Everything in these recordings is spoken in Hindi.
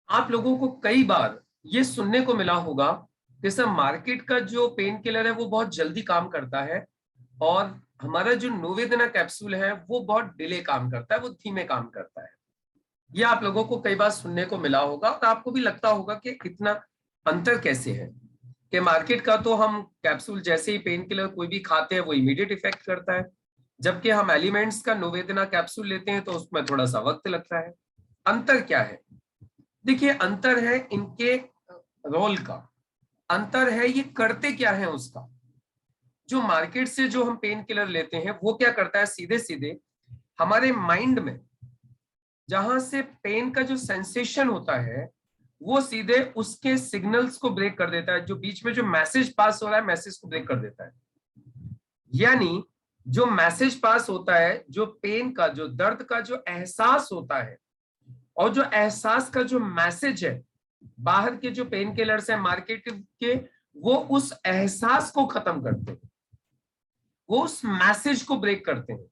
आप लोगों को कई बार ये सुनने को मिला होगा कि सर मार्केट का जो पेन किलर है वो बहुत जल्दी काम करता है और हमारा जो नोवेदना कैप्सूल है वो बहुत डिले काम करता है, वो धीमे काम करता है। ये आप लोगों को कई बार सुनने को मिला होगा और आपको भी लगता होगा कि इतना अंतर कैसे है कि मार्केट का तो हम कैप्सूल जैसे ही पेन किलर कोई भी खाते हैं वो इमीडिएट इफेक्ट करता है, जबकि हम एलिमेंट्स का नोवेदना कैप्सूल लेते हैं तो उसमें थोड़ा सा वक्त लगता है। अंतर क्या है? देखिए, अंतर है इनके रोल का। अंतर है ये करते क्या है उसका। जो मार्केट से जो हम पेन किलर लेते हैं वो क्या करता है, सीधे सीधे हमारे माइंड में जहां से पेन का जो सेंसेशन होता है वो सीधे उसके सिग्नल्स को ब्रेक कर देता है। जो बीच में जो मैसेज पास हो रहा है मैसेज को ब्रेक कर देता है। यानी जो मैसेज पास होता है, जो पेन का, जो दर्द का जो एहसास होता है और जो एहसास का जो मैसेज है बाहर के जो पेन किलर्स है मार्केट के, वो उस एहसास को खत्म करते हैं, वो उस मैसेज को ब्रेक करते हैं।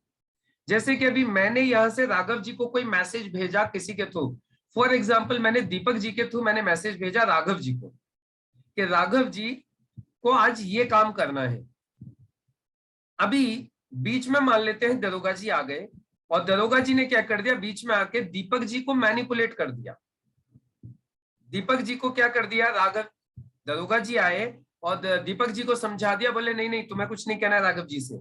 जैसे कि अभी मैंने यहां से राघव जी को कोई मैसेज भेजा किसी के थ्रू, फॉर एग्जाम्पल मैंने दीपक जी के थ्रू मैंने मैसेज भेजा राघव जी को कि राघव जी को आज ये काम करना है। अभी बीच में मान लेते हैं दरोगा जी आ गए और दरोगा जी ने क्या कर दिया, बीच में आके दीपक जी को मैनिपुलेट कर दिया। दीपक जी को क्या कर दिया, राघव दरोगा जी आए और दीपक जी को समझा दिया, बोले नहीं नहीं तुम्हें कुछ नहीं कहना है राघव जी से,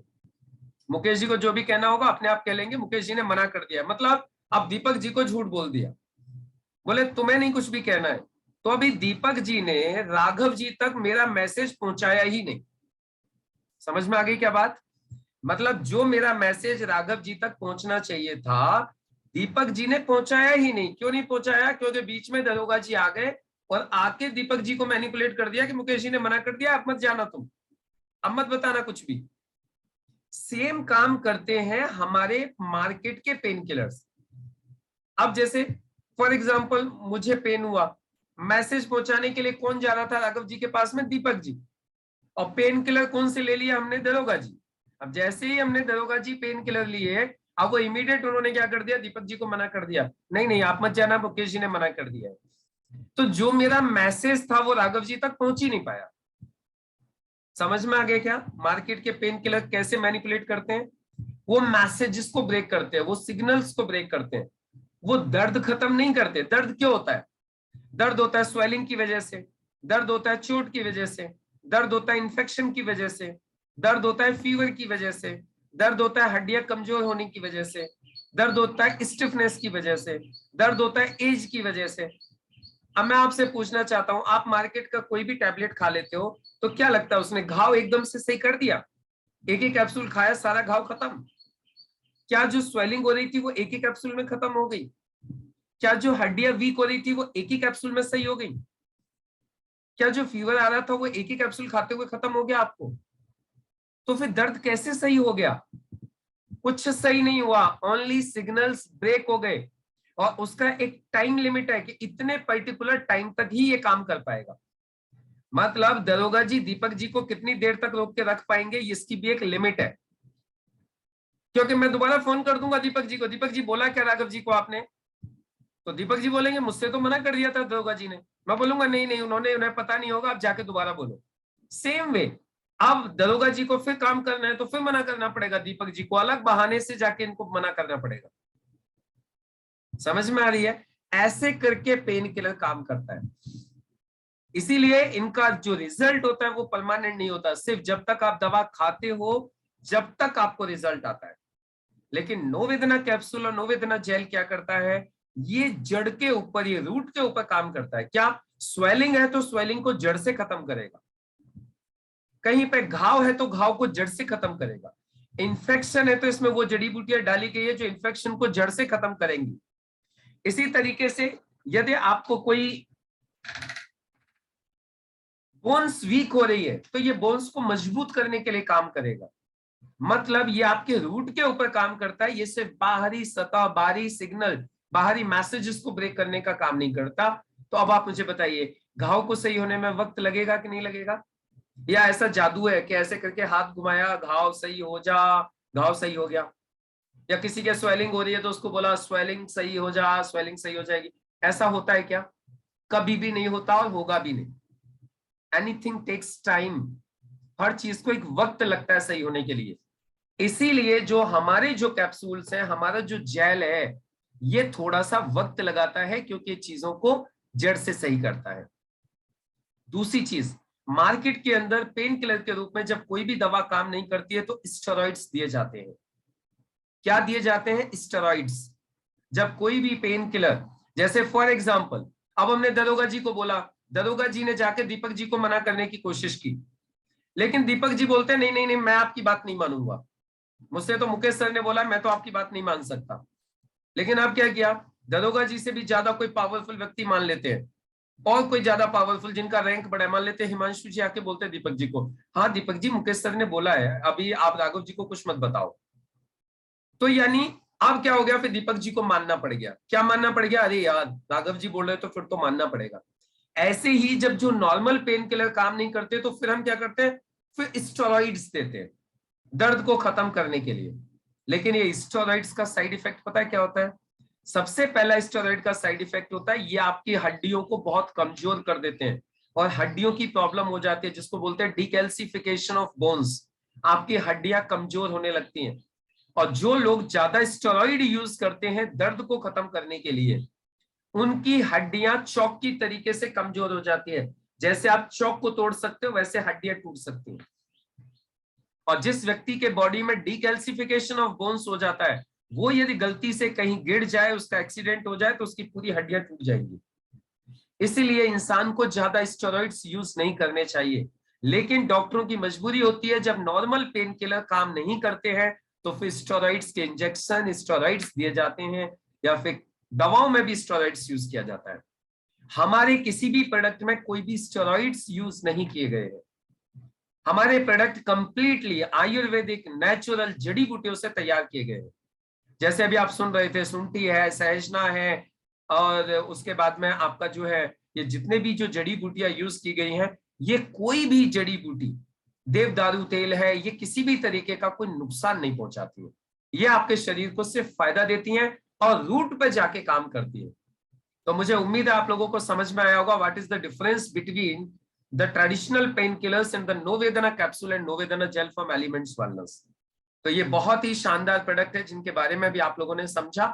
मुकेश जी को जो भी कहना होगा अपने आप कह लेंगे। मुकेश जी ने मना कर दिया, मतलब अब दीपक जी को झूठ बोल दिया, बोले तुम्हें नहीं कुछ भी कहना है। तो अभी दीपक जी ने राघव जी तक मेरा मैसेज पहुंचाया ही नहीं। समझ में आ गई क्या बात? मतलब जो मेरा मैसेज राघव जी तक पहुंचना चाहिए था दीपक जी ने पहुंचाया ही नहीं। क्यों नहीं पहुंचाया? क्योंकि बीच में दरोगा जी आ गए और आके दीपक जी को मैनिपुलेट कर दिया कि मुकेश जी ने मना कर दिया, अब मत जाना तुम, अब मत बताना कुछ भी। सेम काम करते हैं हमारे मार्केट के पेन किलर्स। अब जैसे फॉर एग्जांपल मुझे पेन हुआ, मैसेज पहुंचाने के लिए कौन जा रहा था राघव जी के पास में? दीपक जी। और पेन किलर कौन से ले लिया हमने? दरोगा जी। अब जैसे ही हमने दरोगा जी पेन किलर लिए, अब वो इमीडिएट उन्होंने क्या कर दिया, दीपक जी को मना कर दिया, नहीं नहीं आप मत जाना, मुकेश जी ने मना कर दिया। तो जो मेरा मैसेज था वो राघव जी तक पहुंच ही नहीं पाया। समझ में आ गया क्या मार्केट के पेन किलर कैसे मैनिपुलेट करते हैं? वो मैसेजेस को ब्रेक करते हैं, वो सिग्नल्स को ब्रेक करते हैं। वो दर्द खत्म नहीं करते। दर्द क्यों होता है? दर्द होता है स्वेलिंग की वजह से, दर्द होता है चोट की वजह से, दर्द होता है इन्फेक्शन की वजह से, दर्द होता है फीवर की वजह से, दर्द होता है हड्डियां कमजोर होने की वजह से, दर्द होता है स्टिफनेस की वजह से, दर्द होता है एज की वजह से। अब मैं आपसे पूछना चाहता हूं, आप मार्केट का कोई भी टैबलेट खा लेते हो तो क्या लगता है उसने घाव एकदम से सही कर दिया? एक ही कैप्सूल खाया सारा घाव खत्म? क्या जो स्वेलिंग हो रही थी वो एक ही कैप्सूल में खत्म हो गई? क्या जो हड्डियां वीक हो रही थी वो एक ही कैप्सूल में सही हो गई? क्या जो फीवर आ रहा था वो एक ही कैप्सूल खाते हुए खत्म हो गया आपको? तो फिर दर्द कैसे सही हो गया? कुछ सही नहीं हुआ, ओनली सिग्नल्स ब्रेक हो गए। और उसका एक टाइम लिमिट है कि इतने पर्टिकुलर टाइम तक ही ये काम कर पाएगा। मतलब दरोगा जी दीपक जी को कितनी देर तक रोक के रख पाएंगे इसकी भी एक लिमिट है। क्योंकि मैं दोबारा फोन कर दूंगा दीपक जी को, दीपक जी बोला क्या राघव जी को आपने? तो दीपक जी बोलेंगे मुझसे तो मना कर दिया था दरोगा जी ने। मैं बोलूंगा नहीं नहीं उन्होंने, उन्हें पता नहीं होगा, आप जाके दोबारा बोलो। सेम वे, अब दरोगा जी को फिर काम करना है तो फिर मना करना पड़ेगा दीपक जी को, अलग बहाने से जाके इनको मना करना पड़ेगा। समझ में आ रही है? ऐसे करके पेन किलर काम करता है। इसीलिए इनका जो रिजल्ट होता है वो परमानेंट नहीं होता, सिर्फ जब तक आप दवा खाते हो जब तक आपको रिजल्ट आता है। लेकिन नोवेदना कैप्सूल और नोवेदना जेल क्या करता है, ये जड़ के ऊपर, ये रूट के ऊपर काम करता है। क्या स्वेलिंग है तो स्वेलिंग को जड़ से खत्म करेगा, कहीं पे घाव है तो घाव को जड़ से खत्म करेगा, इन्फेक्शन है तो इसमें वो जड़ी बूटियां डाली गई है जो इन्फेक्शन को जड़ से खत्म करेंगी। इसी तरीके से यदि आपको कोई बोन्स वीक हो रही है तो ये बोन्स को मजबूत करने के लिए काम करेगा। मतलब ये आपके रूट के ऊपर काम करता है, ये सिर्फ बाहरी सतह, बाहरी सिग्नल, बाहरी मैसेजेस को ब्रेक करने का काम नहीं करता। तो अब आप मुझे बताइए, घाव को सही होने में वक्त लगेगा कि नहीं लगेगा? या ऐसा जादू है कि ऐसे करके हाथ घुमाया घाव सही हो जा, घाव सही हो गया? या किसी के स्वेलिंग हो रही है तो उसको बोला स्वेलिंग सही हो जा, स्वेलिंग सही हो जाएगी? ऐसा होता है क्या? कभी भी नहीं होता और होगा भी नहीं। एनीथिंग टेक्स टाइम, हर चीज को एक वक्त लगता है सही होने के लिए। इसीलिए जो हमारे जो कैप्सूल्स हैं, हमारा जो जेल है, ये थोड़ा सा वक्त लगाता है क्योंकि चीजों को जड़ से सही करता है। दूसरी चीज, मार्केट के अंदर पेन किलर के रूप में जब कोई भी दवा काम नहीं करती है तो स्टेरॉइड्स दिए जाते हैं। क्या दिए जाते हैं? स्टेरॉइड्स। जब कोई भी पेन किलर, जैसे फॉर एग्जांपल अब हमने दरोगा जी को बोला, दरोगा जी ने जाके दीपक जी को मना करने की कोशिश की, लेकिन दीपक जी बोलते हैं नहीं नहीं नहीं, मैं आपकी बात नहीं मानूंगा, मुझसे तो मुकेश सर ने बोला, मैं तो आपकी बात नहीं मान सकता। लेकिन आप क्या किया, दरोगा जी से भी ज्यादा कोई पावरफुल व्यक्ति मान लेते हैं, और कोई ज्यादा पावरफुल जिनका रैंक बड़ा है, मान लेते हैं हिमांशु जी आके बोलते हैं दीपक जी को, हाँ दीपक जी मुकेश सर ने बोला है अभी आप राघव जी को कुछ मत बताओ। तो यानी अब क्या हो गया, फिर दीपक जी को मानना पड़ गया। क्या मानना पड़ गया? अरे यार राघव जी बोल रहे तो फिर तो मानना पड़ेगा। ऐसे ही जब जो नॉर्मल पेन किलर काम नहीं करते तो फिर हम क्या करते हैं, फिर स्टेरॉइड्स देते हैं दर्द को खत्म करने के लिए। लेकिन ये स्टेरॉइड्स का साइड इफेक्ट पता है क्या होता है? सबसे पहला स्टेरॉइड का साइड इफेक्ट होता है ये आपकी हड्डियों को बहुत कमजोर कर देते हैं और हड्डियों की प्रॉब्लम हो जाती है, जिसको बोलते हैं डीकैल्सिफिकेशन ऑफ बोन्स। आपकी हड्डियां कमजोर होने लगती हैं। और जो लोग ज्यादा स्टेरॉइड यूज करते हैं दर्द को खत्म करने के लिए, उनकी हड्डियां चौक की तरीके से कमजोर हो जाती है। जैसे आप चौक को तोड़ सकते हो वैसे हड्डियां टूट सकती हैं। और जिस व्यक्ति के बॉडी में डीकैल्सिफिकेशन ऑफ बोन्स हो जाता है, वो यदि गलती से कहीं गिर जाए, उसका एक्सीडेंट हो जाए, तो उसकी पूरी हड्डियां टूट जाएंगी। इसीलिए इंसान को ज्यादा स्टेरॉइड्स यूज नहीं करने चाहिए। लेकिन डॉक्टरों की मजबूरी होती है, जब नॉर्मल पेन किलर काम नहीं करते हैं तो फिर स्टेरॉइड्स के इंजेक्शन, स्टेरॉइड्स दिए जाते हैं, या फिर दवाओं में भी स्टेरॉइड्स यूज किया जाता है। हमारे किसी भी प्रोडक्ट में कोई भी स्टेरॉइड्स यूज नहीं किए गए हैं। हमारे प्रोडक्ट कंप्लीटली आयुर्वेदिक नेचुरल जड़ी बूटियों से तैयार किए गए हैं। जैसे अभी आप सुन रहे थे, सुंठी है, सहजना है, और उसके बाद में आपका जो है, ये जितने भी जो जड़ी बूटियां यूज की गई हैं, ये कोई भी जड़ी बूटी, देवदारू तेल है, ये किसी भी तरीके का कोई नुकसान नहीं पहुंचाती है। ये आपके शरीर को सिर्फ फायदा देती हैं और रूट पे जाके काम करती है। तो मुझे उम्मीद है आप लोगों को समझ में आया होगा what is the difference between the traditional pain killers and the Novedna capsule and Novedna gel from Elements Wellness. तो ये बहुत ही शानदार प्रोडक्ट है जिनके बारे में भी आप लोगों ने समझा।